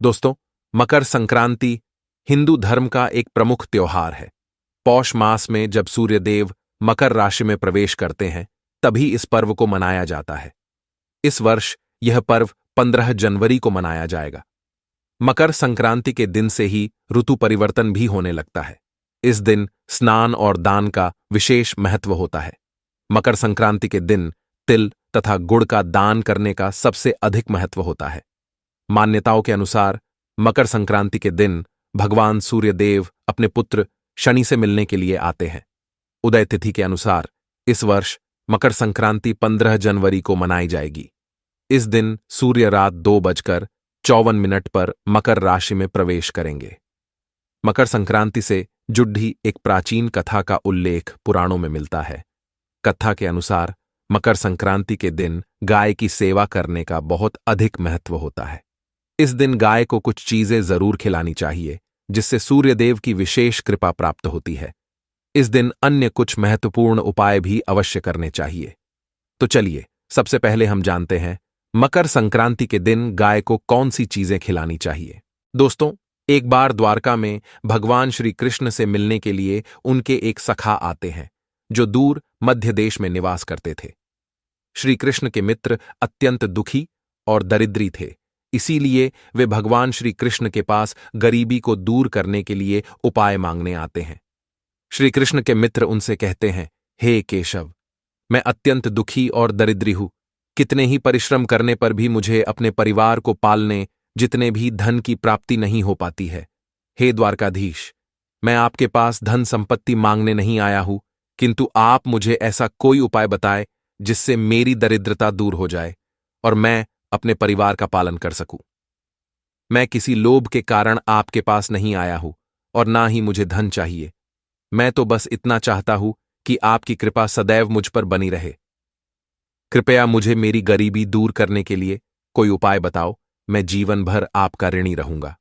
दोस्तों, मकर संक्रांति हिंदू धर्म का एक प्रमुख त्योहार है। पौष मास में जब सूर्यदेव मकर राशि में प्रवेश करते हैं, तभी इस पर्व को मनाया जाता है। इस वर्ष यह पर्व 15 जनवरी को मनाया जाएगा। मकर संक्रांति के दिन से ही ऋतु परिवर्तन भी होने लगता है। इस दिन स्नान और दान का विशेष महत्व होता है। मकर संक्रांति के दिन तिल तथा गुड़ का दान करने का सबसे अधिक महत्व होता है। मान्यताओं के अनुसार मकर संक्रांति के दिन भगवान सूर्यदेव अपने पुत्र शनि से मिलने के लिए आते हैं। उदय तिथि के अनुसार इस वर्ष मकर संक्रांति 15 जनवरी को मनाई जाएगी। इस दिन सूर्य रात 2:54 पर मकर राशि में प्रवेश करेंगे। मकर संक्रांति से जुड़ी एक प्राचीन कथा का उल्लेख पुराणों में मिलता है। कथा के अनुसार मकर संक्रांति के दिन गाय की सेवा करने का बहुत अधिक महत्व होता है। इस दिन गाय को कुछ चीजें जरूर खिलानी चाहिए, जिससे सूर्यदेव की विशेष कृपा प्राप्त होती है। इस दिन अन्य कुछ महत्वपूर्ण उपाय भी अवश्य करने चाहिए। तो चलिए, सबसे पहले हम जानते हैं मकर संक्रांति के दिन गाय को कौन सी चीजें खिलानी चाहिए। दोस्तों, एक बार द्वारका में भगवान श्री कृष्ण से मिलने के लिए उनके एक सखा आते हैं, जो दूर मध्य देश में निवास करते थे। श्री कृष्ण के मित्र अत्यंत दुखी और दरिद्री थे, इसीलिए वे भगवान श्री कृष्ण के पास गरीबी को दूर करने के लिए उपाय मांगने आते हैं। श्री कृष्ण के मित्र उनसे कहते हैं, हे केशव, मैं अत्यंत दुखी और दरिद्री हूं। कितने ही परिश्रम करने पर भी मुझे अपने परिवार को पालने जितने भी धन की प्राप्ति नहीं हो पाती है। हे द्वारकाधीश, मैं आपके पास धन संपत्ति मांगने नहीं आया हूं, किंतु आप मुझे ऐसा कोई उपाय बताएं जिससे मेरी दरिद्रता दूर हो जाए और मैं अपने परिवार का पालन कर सकूं। मैं किसी लोभ के कारण आपके पास नहीं आया हूं और ना ही मुझे धन चाहिए। मैं तो बस इतना चाहता हूं कि आपकी कृपा सदैव मुझ पर बनी रहे। कृपया मुझे मेरी गरीबी दूर करने के लिए कोई उपाय बताओ। मैं जीवन भर आपका ऋणी रहूंगा।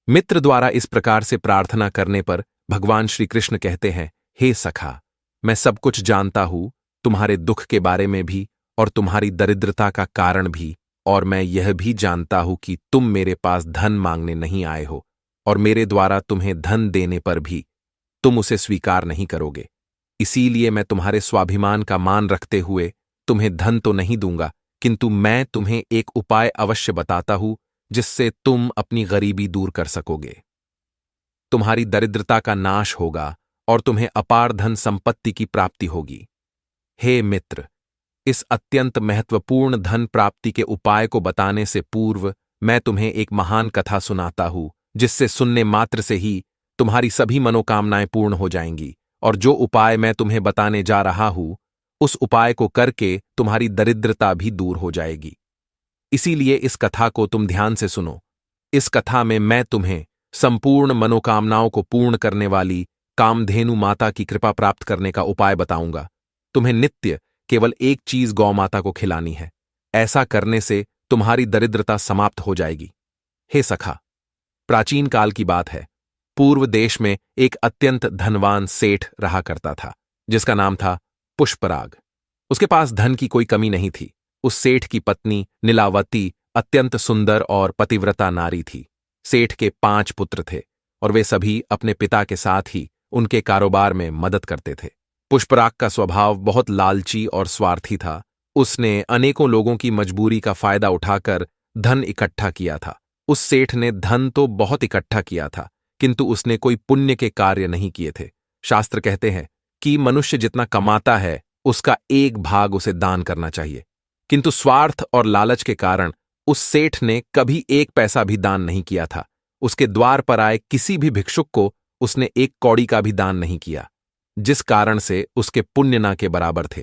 मित्र द्वारा इस प्रकार से प्रार्थना करने पर भगवान श्री कृष्ण कहते हैं, हे सखा, मैं सब कुछ जानता हूं, तुम्हारे दुख के बारे में भी और तुम्हारी दरिद्रता का कारण भी, और मैं यह भी जानता हूं कि तुम मेरे पास धन मांगने नहीं आए हो और मेरे द्वारा तुम्हें धन देने पर भी तुम उसे स्वीकार नहीं करोगे। इसीलिए मैं तुम्हारे स्वाभिमान का मान रखते हुए तुम्हें धन तो नहीं दूंगा, किंतु मैं तुम्हें एक उपाय अवश्य बताता हूं जिससे तुम अपनी गरीबी दूर कर सकोगे। तुम्हारी दरिद्रता का नाश होगा और तुम्हें अपार धन संपत्ति की प्राप्ति होगी। हे मित्र, इस अत्यंत महत्वपूर्ण धन प्राप्ति के उपाय को बताने से पूर्व मैं तुम्हें एक महान कथा सुनाता हूं, जिससे सुनने मात्र से ही तुम्हारी सभी मनोकामनाएं पूर्ण हो जाएंगी। और जो उपाय मैं तुम्हें बताने जा रहा हूं, उस उपाय को करके तुम्हारी दरिद्रता भी दूर हो जाएगी। इसीलिए इस कथा को तुम ध्यान से सुनो। इस कथा में मैं तुम्हें संपूर्ण मनोकामनाओं को पूर्ण करने वाली कामधेनु माता की कृपा प्राप्त करने का उपाय बताऊंगा। तुम्हें नित्य केवल एक चीज गौ माता को खिलानी है। ऐसा करने से तुम्हारी दरिद्रता समाप्त हो जाएगी। हे सखा, प्राचीन काल की बात है। पूर्व देश में एक अत्यंत धनवान सेठ रहा करता था, जिसका नाम था पुष्पराग। उसके पास धन की कोई कमी नहीं थी। उस सेठ की पत्नी नीलावती अत्यंत सुंदर और पतिव्रता नारी थी। सेठ के 5 पुत्र थे और वे सभी अपने पिता के साथ ही उनके कारोबार में मदद करते थे। पुष्पराग का स्वभाव बहुत लालची और स्वार्थी था। उसने अनेकों लोगों की मजबूरी का फायदा उठाकर धन इकट्ठा किया था। उस सेठ ने धन तो बहुत इकट्ठा किया था, किंतु उसने कोई पुण्य के कार्य नहीं किए थे। शास्त्र कहते हैं कि मनुष्य जितना कमाता है, उसका 1 भाग उसे दान करना चाहिए, किंतु स्वार्थ और लालच के कारण उस सेठ ने कभी 1 पैसा भी दान नहीं किया था। उसके द्वार पर आए किसी भी भिक्षुक को उसने 1 कौड़ी का भी दान नहीं किया, जिस कारण से उसके पुण्य ना के बराबर थे।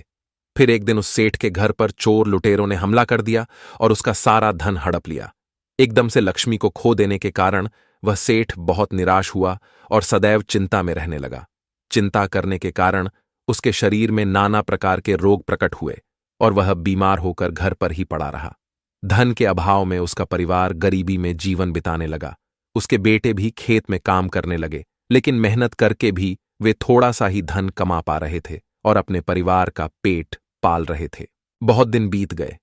फिर एक दिन उस सेठ के घर पर चोर लुटेरों ने हमला कर दिया और उसका सारा धन हड़प लिया। एकदम से लक्ष्मी को खो देने के कारण वह सेठ बहुत निराश हुआ और सदैव चिंता में रहने लगा। चिंता करने के कारण उसके शरीर में नाना प्रकार के रोग प्रकट हुए और वह बीमार होकर घर पर ही पड़ा रहा। धन के अभाव में उसका परिवार गरीबी में जीवन बिताने लगा। उसके बेटे भी खेत में काम करने लगे, लेकिन मेहनत करके भी वे थोड़ा सा ही धन कमा पा रहे थे और अपने परिवार का पेट पाल रहे थे। बहुत दिन बीत गए।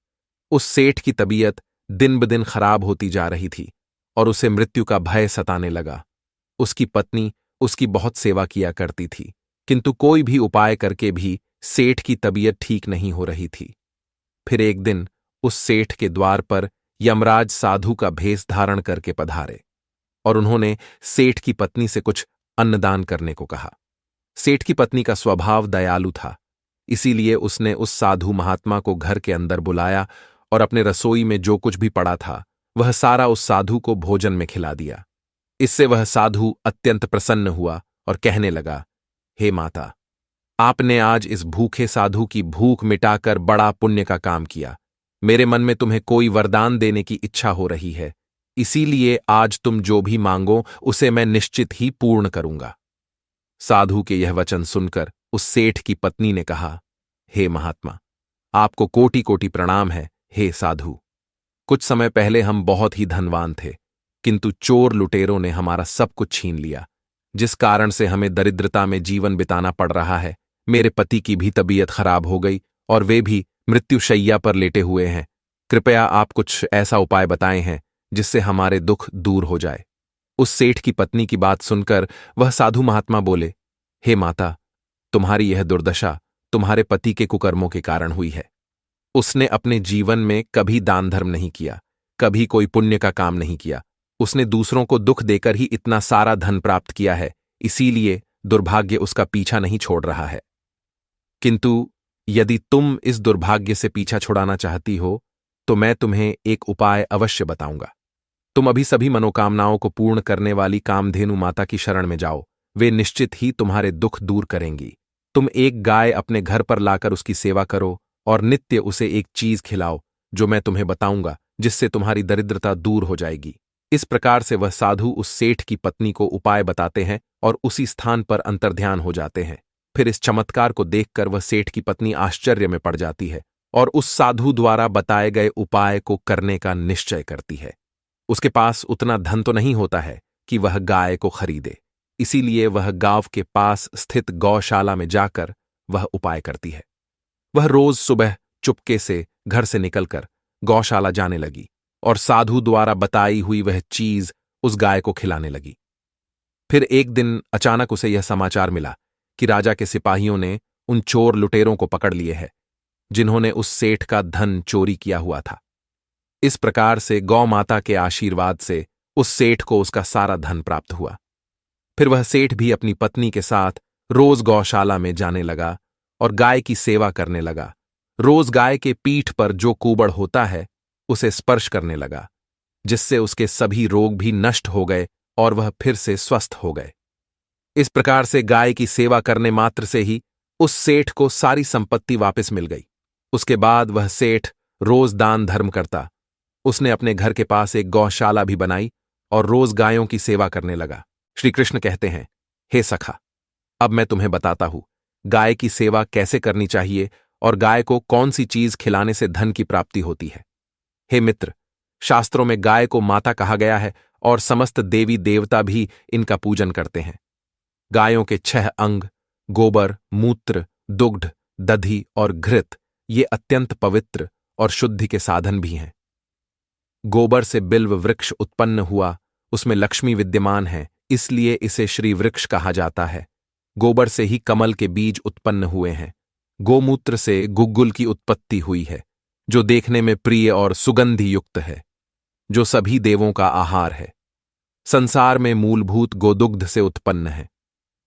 उस सेठ की तबीयत दिन ब दिन खराब होती जा रही थी और उसे मृत्यु का भय सताने लगा। उसकी पत्नी उसकी बहुत सेवा किया करती थी, किंतु कोई भी उपाय करके भी सेठ की तबीयत ठीक नहीं हो रही थी। फिर एक दिन उस सेठ के द्वार पर यमराज साधु का भेष धारण करके पधारे और उन्होंने सेठ की पत्नी से कुछ अन्नदान करने को कहा। सेठ की पत्नी का स्वभाव दयालु था, इसीलिए उसने उस साधु महात्मा को घर के अंदर बुलाया और अपने रसोई में जो कुछ भी पड़ा था वह सारा उस साधु को भोजन में खिला दिया। इससे वह साधु अत्यंत प्रसन्न हुआ और कहने लगा, हे माता, आपने आज इस भूखे साधु की भूख मिटाकर बड़ा पुण्य का काम किया। मेरे मन में तुम्हें कोई वरदान देने की इच्छा हो रही है, इसीलिए आज तुम जो भी मांगो उसे मैं निश्चित ही पूर्ण करूंगा। साधु के यह वचन सुनकर उस सेठ की पत्नी ने कहा, हे महात्मा, आपको कोटि कोटि प्रणाम है। हे साधु, कुछ समय पहले हम बहुत ही धनवान थे, किंतु चोर लुटेरों ने हमारा सब कुछ छीन लिया, जिस कारण से हमें दरिद्रता में जीवन बिताना पड़ रहा है। मेरे पति की भी तबीयत खराब हो गई और वे भी मृत्युशैया पर लेटे हुए हैं। कृपया आप कुछ ऐसा उपाय बताए हैं जिससे हमारे दुख दूर हो जाए। उस सेठ की पत्नी की बात सुनकर वह साधु महात्मा बोले, हे माता, तुम्हारी यह दुर्दशा तुम्हारे पति के कुकर्मों के कारण हुई है। उसने अपने जीवन में कभी दान धर्म नहीं किया, कभी कोई पुण्य का काम नहीं किया। उसने दूसरों को दुख देकर ही इतना सारा धन प्राप्त किया है, इसीलिए दुर्भाग्य उसका पीछा नहीं छोड़ रहा है। किंतु यदि तुम इस दुर्भाग्य से पीछा छुड़ाना चाहती हो तो मैं तुम्हें एक उपाय अवश्य बताऊंगा। तुम अभी सभी मनोकामनाओं को पूर्ण करने वाली कामधेनु माता की शरण में जाओ, वे निश्चित ही तुम्हारे दुख दूर करेंगी। तुम एक गाय अपने घर पर लाकर उसकी सेवा करो और नित्य उसे एक चीज खिलाओ जो मैं तुम्हें बताऊंगा, जिससे तुम्हारी दरिद्रता दूर हो जाएगी। इस प्रकार से वह साधु उस सेठ की पत्नी को उपाय बताते हैं और उसी स्थान पर अंतर्ध्यान हो जाते हैं। फिर इस चमत्कार को देखकर वह सेठ की पत्नी आश्चर्य में पड़ जाती है और उस साधु द्वारा बताए गए उपाय को करने का निश्चय करती है। उसके पास उतना धन तो नहीं होता है कि वह गाय को खरीदे, इसीलिए वह गांव के पास स्थित गौशाला में जाकर वह उपाय करती है। वह रोज सुबह चुपके से घर से निकलकर गौशाला जाने लगी और साधु द्वारा बताई हुई वह चीज उस गाय को खिलाने लगी। फिर एक दिन अचानक उसे यह समाचार मिला कि राजा के सिपाहियों ने उन चोर लुटेरों को पकड़ लिए है जिन्होंने उस सेठ का धन चोरी किया हुआ था। इस प्रकार से गौ माता के आशीर्वाद से उस सेठ को उसका सारा धन प्राप्त हुआ। फिर वह सेठ भी अपनी पत्नी के साथ रोज गौशाला में जाने लगा और गाय की सेवा करने लगा। रोज गाय के पीठ पर जो कूबड़ होता है उसे स्पर्श करने लगा, जिससे उसके सभी रोग भी नष्ट हो गए और वह फिर से स्वस्थ हो गए। इस प्रकार से गाय की सेवा करने मात्र से ही उस सेठ को सारी संपत्ति वापस मिल गई। उसके बाद वह सेठ रोज दान धर्म करता। उसने अपने घर के पास एक गौशाला भी बनाई और रोज गायों की सेवा करने लगा। श्री कृष्ण कहते हैं, हे सखा, अब मैं तुम्हें बताता हूं गाय की सेवा कैसे करनी चाहिए और गाय को कौन सी चीज खिलाने से धन की प्राप्ति होती है। हे मित्र, शास्त्रों में गाय को माता कहा गया है और समस्त देवी देवता भी इनका पूजन करते हैं। गायों के 6 अंग गोबर, मूत्र, दुग्ध, दधि और घृत ये अत्यंत पवित्र और शुद्धि के साधन भी हैं। गोबर से बिल्व वृक्ष उत्पन्न हुआ, उसमें लक्ष्मी विद्यमान है, इसलिए इसे श्री वृक्ष कहा जाता है। गोबर से ही कमल के बीज उत्पन्न हुए हैं। गोमूत्र से गुग्गुल की उत्पत्ति हुई है, जो देखने में प्रिय और सुगंधि युक्त है, जो सभी देवों का आहार है। संसार में मूलभूत गोदुग्ध से उत्पन्न है।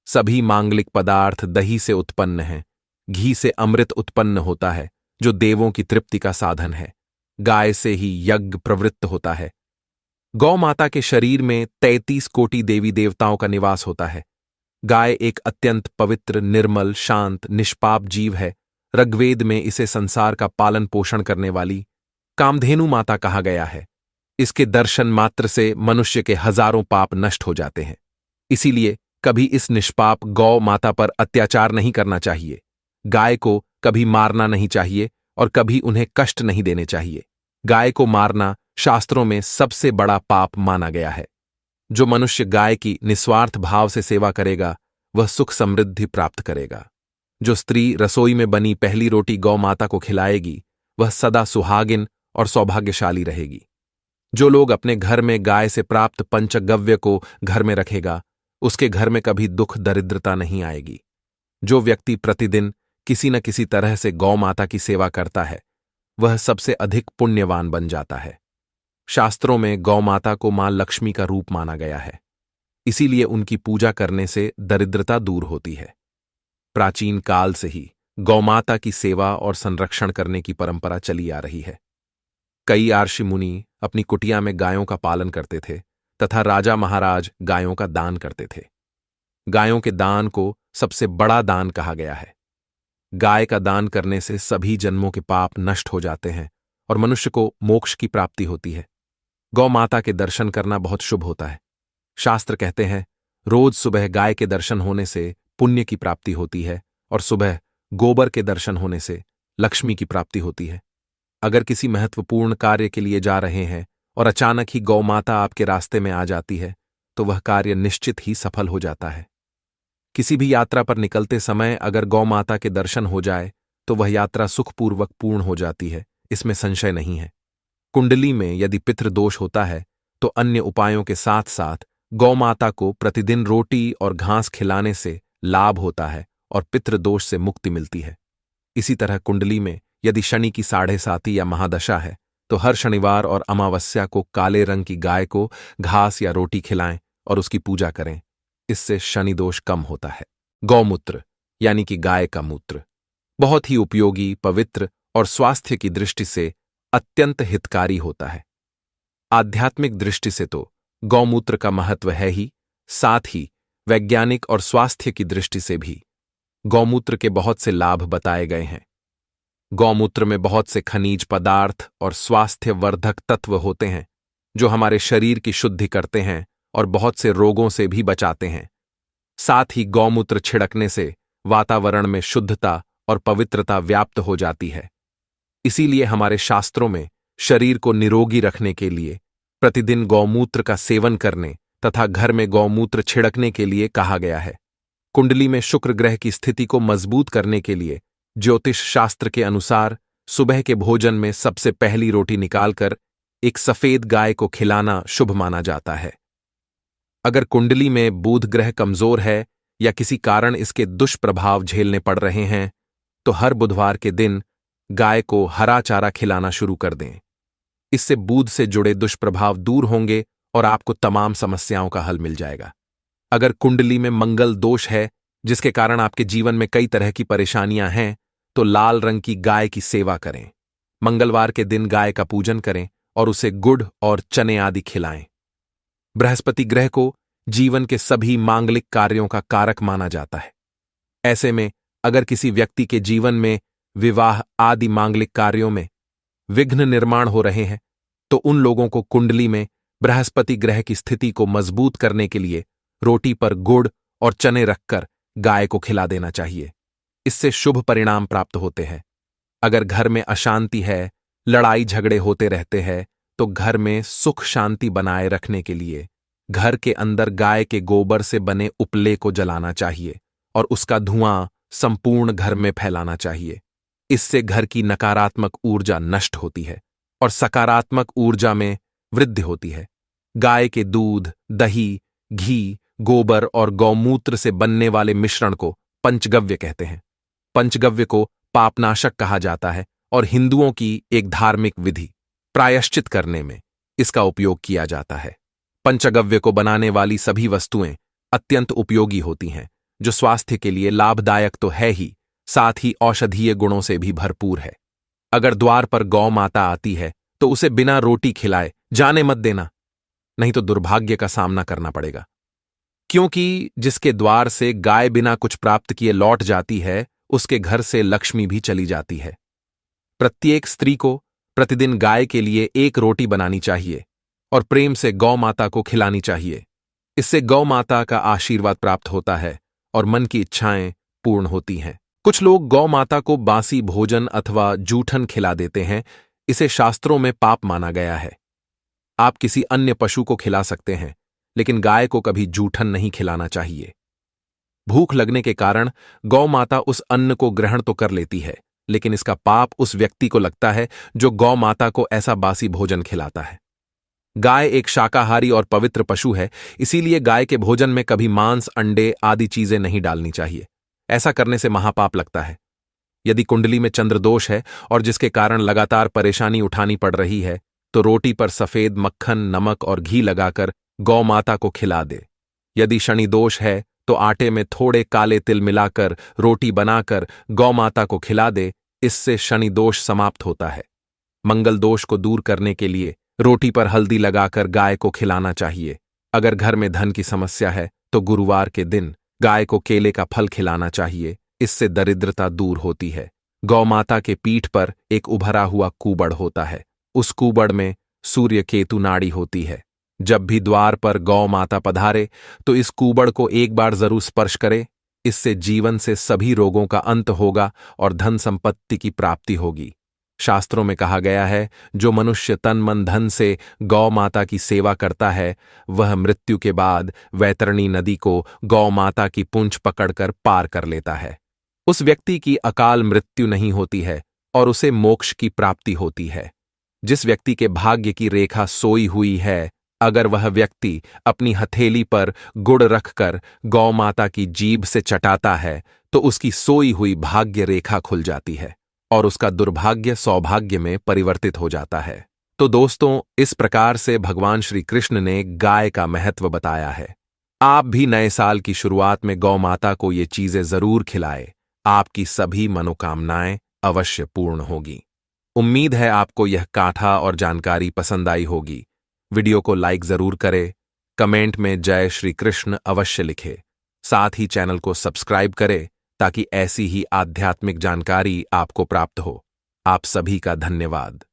सभी मांगलिक पदार्थ दही से उत्पन्न हैं। घी से अमृत उत्पन्न होता है, जो देवों की तृप्ति का साधन है। गाय से ही यज्ञ प्रवृत्त होता है। गौ माता के शरीर में 33 कोटि देवी देवताओं का निवास होता है। गाय एक अत्यंत पवित्र, निर्मल, शांत, निष्पाप जीव है। ऋग्वेद में इसे संसार का पालन पोषण करने वाली कामधेनु माता कहा गया है। इसके दर्शन मात्र से मनुष्य के हजारों पाप नष्ट हो जाते हैं। इसीलिए कभी इस निष्पाप गौ माता पर अत्याचार नहीं करना चाहिए। गाय को कभी मारना नहीं चाहिए और कभी उन्हें कष्ट नहीं देने चाहिए। गाय को मारना शास्त्रों में सबसे बड़ा पाप माना गया है। जो मनुष्य गाय की निस्वार्थ भाव से सेवा करेगा वह सुख समृद्धि प्राप्त करेगा। जो स्त्री रसोई में बनी पहली रोटी गौ माता को खिलाएगी वह सदा सुहागिन और सौभाग्यशाली रहेगी। जो लोग अपने घर में गाय से प्राप्त पंचगव्य को घर में रखेगा, उसके घर में कभी दुख दरिद्रता नहीं आएगी। जो व्यक्ति प्रतिदिन किसी न किसी तरह से गौ माता की सेवा करता है, वह सबसे अधिक पुण्यवान बन जाता है। शास्त्रों में गौ माता को मां लक्ष्मी का रूप माना गया है, इसीलिए उनकी पूजा करने से दरिद्रता दूर होती है। प्राचीन काल से ही गौमाता की सेवा और संरक्षण करने की परंपरा चली आ रही है। कई आर्षि मुनि अपनी कुटिया में गायों का पालन करते थे तथा राजा महाराज गायों का दान करते थे। गायों के दान को सबसे बड़ा दान कहा गया है। गाय का दान करने से सभी जन्मों के पाप नष्ट हो जाते हैं और मनुष्य को मोक्ष की प्राप्ति होती है। गौ माता के दर्शन करना बहुत शुभ होता है। शास्त्र कहते हैं, रोज सुबह गाय के दर्शन होने से पुण्य की प्राप्ति होती है और सुबह गोबर के दर्शन होने से लक्ष्मी की प्राप्ति होती है। अगर किसी महत्वपूर्ण कार्य के लिए जा रहे हैं और अचानक ही गौ माता आपके रास्ते में आ जाती है, तो वह कार्य निश्चित ही सफल हो जाता है। किसी भी यात्रा पर निकलते समय अगर गौ माता के दर्शन हो जाए तो वह यात्रा सुखपूर्वक पूर्ण हो जाती है, इसमें संशय नहीं है। कुंडली में यदि पितृदोष होता है तो अन्य उपायों के साथ साथ गौ माता को प्रतिदिन रोटी और घास खिलाने से लाभ होता है और पितृदोष से मुक्ति मिलती है। इसी तरह कुंडली में यदि शनि की 7.5 या महादशा है तो हर शनिवार और अमावस्या को काले रंग की गाय को घास या रोटी खिलाएं और उसकी पूजा करें। इससे शनि दोष कम होता है। गौमूत्र यानी कि गाय का मूत्र बहुत ही उपयोगी, पवित्र और स्वास्थ्य की दृष्टि से अत्यंत हितकारी होता है। आध्यात्मिक दृष्टि से तो गौमूत्र का महत्व है ही, साथ ही वैज्ञानिक और स्वास्थ्य की दृष्टि से भी गौमूत्र के बहुत से लाभ बताए गए हैं। गौमूत्र में बहुत से खनिज पदार्थ और स्वास्थ्यवर्धक तत्व होते हैं जो हमारे शरीर की शुद्धि करते हैं और बहुत से रोगों से भी बचाते हैं। साथ ही गौमूत्र छिड़कने से वातावरण में शुद्धता और पवित्रता व्याप्त हो जाती है। इसीलिए हमारे शास्त्रों में शरीर को निरोगी रखने के लिए प्रतिदिन गौमूत्र का सेवन करने तथा घर में गौमूत्र छिड़कने के लिए कहा गया है। कुंडली में शुक्र ग्रह की स्थिति को मजबूत करने के लिए ज्योतिष शास्त्र के अनुसार सुबह के भोजन में सबसे पहली रोटी निकालकर एक सफेद गाय को खिलाना शुभ माना जाता है। अगर कुंडली में बुध ग्रह कमजोर है या किसी कारण इसके दुष्प्रभाव झेलने पड़ रहे हैं तो हर बुधवार के दिन गाय को हरा चारा खिलाना शुरू कर दें। इससे बुध से जुड़े दुष्प्रभाव दूर होंगे और आपको तमाम समस्याओं का हल मिल जाएगा। अगर कुंडली में मंगल दोष है जिसके कारण आपके जीवन में कई तरह की परेशानियां हैं तो लाल रंग की गाय की सेवा करें। मंगलवार के दिन गाय का पूजन करें और उसे गुड़ और चने आदि खिलाएं। बृहस्पति ग्रह को जीवन के सभी मांगलिक कार्यों का कारक माना जाता है। ऐसे में अगर किसी व्यक्ति के जीवन में विवाह आदि मांगलिक कार्यों में विघ्न निर्माण हो रहे हैं तो उन लोगों को कुंडली में बृहस्पति ग्रह की स्थिति को मजबूत करने के लिए रोटी पर गुड़ और चने रखकर गाय को खिला देना चाहिए। इससे शुभ परिणाम प्राप्त होते हैं। अगर घर में अशांति है, लड़ाई झगड़े होते रहते हैं तो घर में सुख शांति बनाए रखने के लिए घर के अंदर गाय के गोबर से बने उपले को जलाना चाहिए और उसका धुआं संपूर्ण घर में फैलाना चाहिए। इससे घर की नकारात्मक ऊर्जा नष्ट होती है और सकारात्मक ऊर्जा में वृद्धि होती है। गाय के दूध, दही, घी, गोबर और गौमूत्र से बनने वाले मिश्रण को पंचगव्य कहते हैं। पंचगव्य को पापनाशक कहा जाता है और हिंदुओं की एक धार्मिक विधि प्रायश्चित करने में इसका उपयोग किया जाता है। पंचगव्य को बनाने वाली सभी वस्तुएं अत्यंत उपयोगी होती हैं, जो स्वास्थ्य के लिए लाभदायक तो है ही, साथ ही औषधीय गुणों से भी भरपूर है। अगर द्वार पर गौ माता आती है तो उसे बिना रोटी खिलाए जाने मत देना, नहीं तो दुर्भाग्य का सामना करना पड़ेगा। क्योंकि जिसके द्वार से गाय बिना कुछ प्राप्त किए लौट जाती है, उसके घर से लक्ष्मी भी चली जाती है। प्रत्येक स्त्री को प्रतिदिन गाय के लिए एक रोटी बनानी चाहिए और प्रेम से गौ माता को खिलानी चाहिए। इससे गौ माता का आशीर्वाद प्राप्त होता है और मन की इच्छाएं पूर्ण होती हैं। कुछ लोग गौ माता को बासी भोजन अथवा जूठन खिला देते हैं। इसे शास्त्रों में पाप माना गया है। आप किसी अन्य पशु को खिला सकते हैं, लेकिन गाय को कभी जूठन नहीं खिलाना चाहिए। भूख लगने के कारण गौ माता उस अन्न को ग्रहण तो कर लेती है, लेकिन इसका पाप उस व्यक्ति को लगता है जो गौ माता को ऐसा बासी भोजन खिलाता है। गाय एक शाकाहारी और पवित्र पशु है, इसीलिए गाय के भोजन में कभी मांस, अंडे आदि चीजें नहीं डालनी चाहिए। ऐसा करने से महापाप लगता है। यदि कुंडली में चंद्रदोष है और जिसके कारण लगातार परेशानी उठानी पड़ रही है, तो रोटी पर सफेद मक्खन, नमक और घी लगाकर गौ माता को खिला दे। यदि शनि दोष है तो आटे में थोड़े काले तिल मिलाकर रोटी बनाकर गौ माता को खिला दे, इससे शनि दोष समाप्त होता है। मंगल दोष को दूर करने के लिए रोटी पर हल्दी लगाकर गाय को खिलाना चाहिए। अगर घर में धन की समस्या है तो गुरुवार के दिन गाय को केले का फल खिलाना चाहिए, इससे दरिद्रता दूर होती है। गौ माता के पीठ पर एक उभरा हुआ कूबड़ होता है, उस कूबड़ में सूर्य केतु नाड़ी होती है। जब भी द्वार पर गौ माता पधारे तो इस कूबड़ को एक बार जरूर स्पर्श करे, इससे जीवन से सभी रोगों का अंत होगा और धन संपत्ति की प्राप्ति होगी। शास्त्रों में कहा गया है, जो मनुष्य तन मन धन से गौ माता की सेवा करता है, वह मृत्यु के बाद वैतरणी नदी को गौ माता की पूंछ पकड़कर पार कर लेता है। उस व्यक्ति की अकाल मृत्यु नहीं होती है और उसे मोक्ष की प्राप्ति होती है। जिस व्यक्ति के भाग्य की रेखा सोई हुई है, अगर वह व्यक्ति अपनी हथेली पर गुड़ रखकर गौ माता की जीभ से चटाता है तो उसकी सोई हुई भाग्य रेखा खुल जाती है और उसका दुर्भाग्य सौभाग्य में परिवर्तित हो जाता है। तो दोस्तों, इस प्रकार से भगवान श्री कृष्ण ने गाय का महत्व बताया है। आप भी नए साल की शुरुआत में गौ माता को ये चीजें जरूर खिलाएं। आपकी सभी मनोकामनाएं अवश्य पूर्ण होगी। उम्मीद है आपको यह काथा और जानकारी पसंद आई होगी। वीडियो को लाइक जरूर करें, कमेंट में जय श्री कृष्ण अवश्य लिखें। साथ ही चैनल को सब्सक्राइब करें ताकि ऐसी ही आध्यात्मिक जानकारी आपको प्राप्त हो। आप सभी का धन्यवाद।